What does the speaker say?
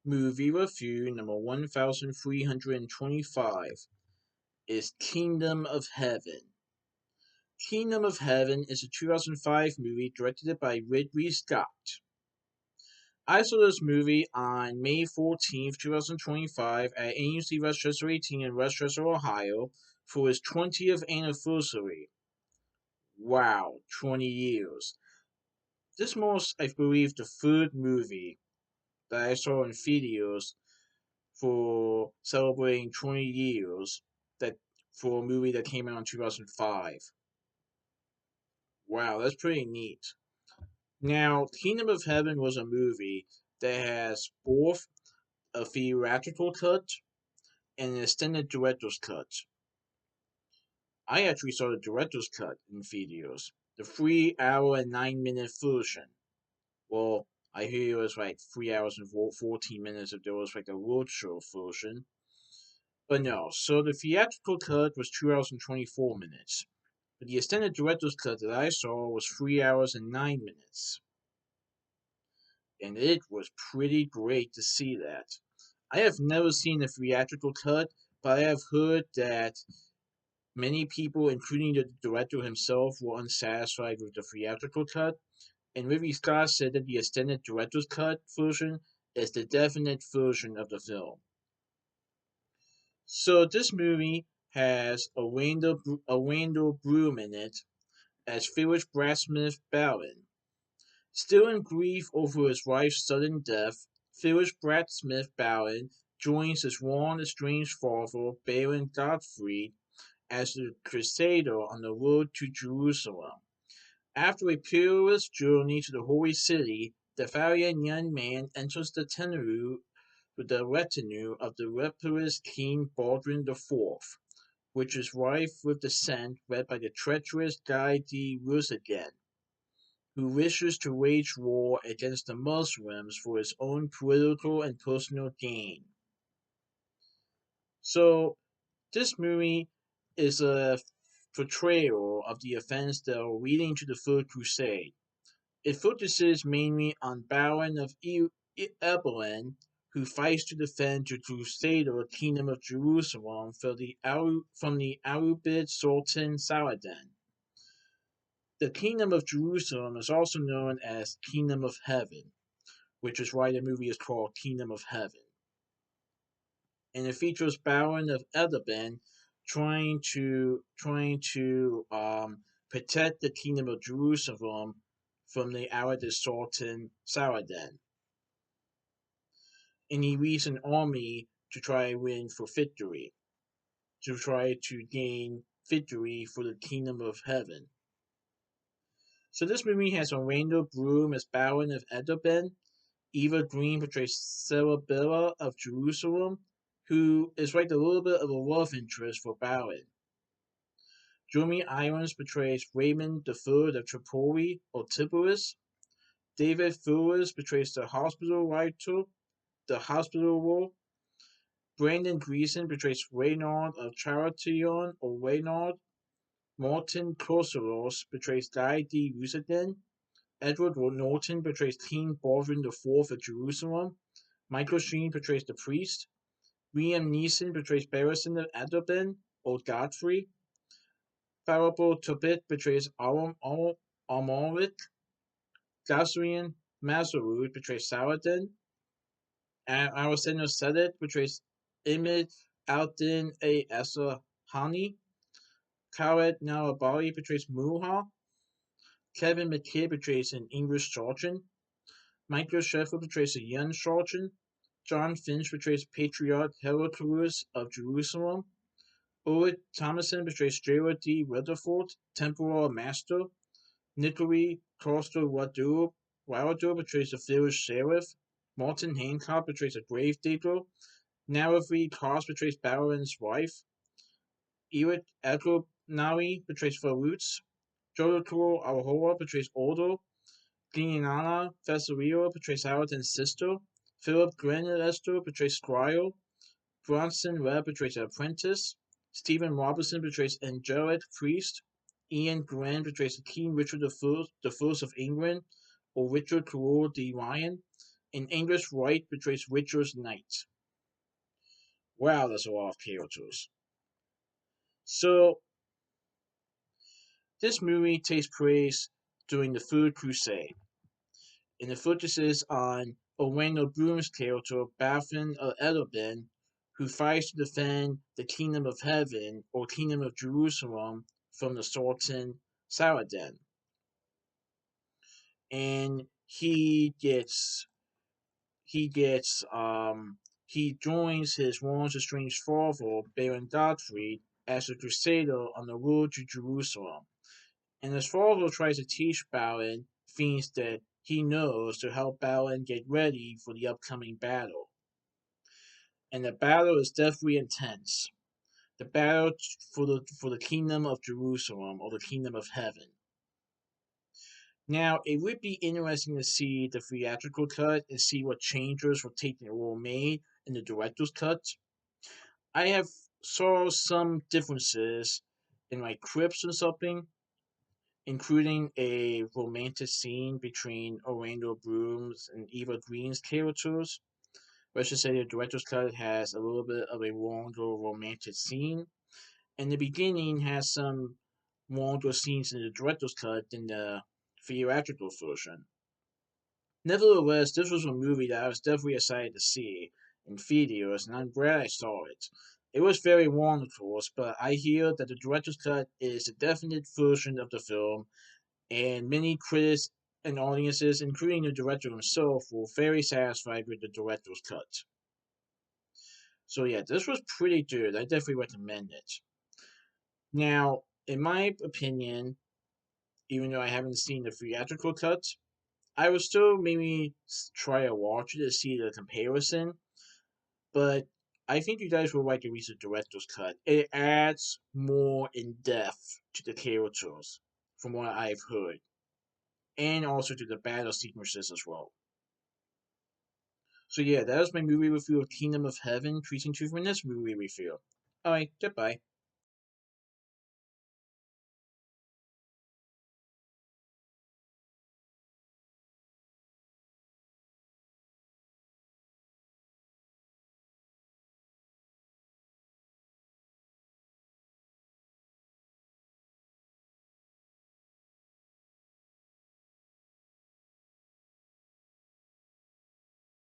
Movie review number 1325 is Kingdom of Heaven. Kingdom of Heaven is a 2005 movie directed by Ridley Scott. I saw this movie on May 14th, 2025 at AMC West Chester 18 in West Chester, Ohio for its 20th anniversary. Wow, 20 years. This was, I believe, the third movie that I saw in theaters for celebrating 20 years that for a movie that came out in 2005. Wow, that's pretty neat. Now, Kingdom of Heaven was a movie that has both a theatrical cut and an extended director's cut. I actually saw the director's cut in theaters, the 3 hour and 9 minute version. Well, I hear it was like 3 hours and 14 minutes if there was like a roadshow version. But no, so the theatrical cut was 2 hours and 24 minutes. But the extended director's cut that I saw was 3 hours and 9 minutes. And it was pretty great to see that. I have never seen the theatrical cut, but I have heard that many people, including the director himself, were unsatisfied with the theatrical cut. And Ridley Scott said that the extended director's cut version is the definite version of the film. So this movie has Orlando Bloom in it as Phyllis Bradsmith Ballin. Still in grief over his wife's sudden death, Phyllis Bradsmith Ballin joins his long-estranged father, Baron Gottfried, as the crusader on the road to Jerusalem. After a perilous journey to the Holy City, the valiant young man enters the Tenerife with the retinue of the reckless King Baldwin IV, which is rife with dissent led by the treacherous Guy de Rusignan, who wishes to wage war against the Muslims for his own political and personal gain. So, this movie is a portrayal of the events that are leading to the Third Crusade. It focuses mainly on Baron of Ebelin, who fights to defend the Crusader Kingdom of Jerusalem from the Alubid Sultan Saladin. The Kingdom of Jerusalem is also known as Kingdom of Heaven, which is why the movie is called Kingdom of Heaven. And it features Baron of Edabin trying to protect the Kingdom of Jerusalem from the Alauddin Sultan Saladin. And he leads an army to try and win for victory, to try to gain victory for the Kingdom of Heaven. So this movie has Orlando Bloom as Baron of Edabin. Eva Green portrays Cerebella of Jerusalem, who is like a little bit of a love interest for Baron. Jeremy Irons portrays Raymond III of Tripoli or Tiberias. David Thewlis portrays the hospital role. Brandon Gleeson portrays Reynard of Charation or Reynard. Martin Kosaros portrays Guy de Rusignan. Edward Norton portrays King Baldwin IV of Jerusalem. Michael Sheen portrays the priest. Liam Neeson portrays Barrison of Adobin or Godfrey. Farabo Tobit portrays Armoric. Gazrian Mazarud portrays Saladin. Arsenio Sedet portrays Imid Aldin A. Essa Hani. Khaled Nawabali portrays Muha. Kevin McKidd portrays an English sergeant. Michael Sheffer portrays a young sergeant. John Finch portrays Patriarch Heraclius of Jerusalem. Ulrich Thomason portrays Jailer D. Rutherford, Temporal Master. Nicolai Costa Wilder portrays the village sheriff. Martin Hancock portrays a gravedigger. Naravi Cos portrays Baron's wife. Eric Agronawi portrays Faroots. Jodokuro Aohora portrays Odo. Giuliana Fesario portrays Aladdin's sister. Philip Grenester portrays Squire. Bronson Webb portrays an apprentice. Stephen Robertson portrays Angelic Priest. Ian Grant portrays King Richard I of England, or Richard Carroll de Ryan. and English Wright betrays Witcher's Knight. Wow, that's a lot of characters. So, this movie takes place during the Third Crusade, and it focuses on Orlando Bloom's character, Balthin of Edelben, who fights to defend the Kingdom of Heaven, or Kingdom of Jerusalem, from the Sultan Saladin. And he gets he joins his once estranged father, Baron Godfrey, as a crusader on the road to Jerusalem. And his father tries to teach Balin things that he knows to help Balin get ready for the upcoming battle. And the battle is definitely intense. The battle for the kingdom of Jerusalem, or the kingdom of heaven. Now, it would be interesting to see the theatrical cut and see what changes were made in the director's cut. I have saw some differences in like clips and something, including a romantic scene between Orlando Bloom's and Eva Green's characters. Let's just say the director's cut has a little bit of a longer romantic scene, and the beginning has some longer scenes in the director's cut than the theatrical version. Nevertheless, this was a movie that I was definitely excited to see in theaters, and I'm glad I saw it. It was very long, of course, but I hear that the director's cut is the definite version of the film, and many critics and audiences, including the director himself, were very satisfied with the director's cut. So yeah, this was pretty good. I definitely recommend it. Now, in my opinion, even though I haven't seen the theatrical cut, I would still maybe try to watch it to see the comparison. But I think you guys will like the recent director's cut. It adds more in depth to the characters, from what I've heard, and also to the battle sequences as well. So yeah, that was my movie review of Kingdom of Heaven. Treating to for next movie review. Alright, goodbye.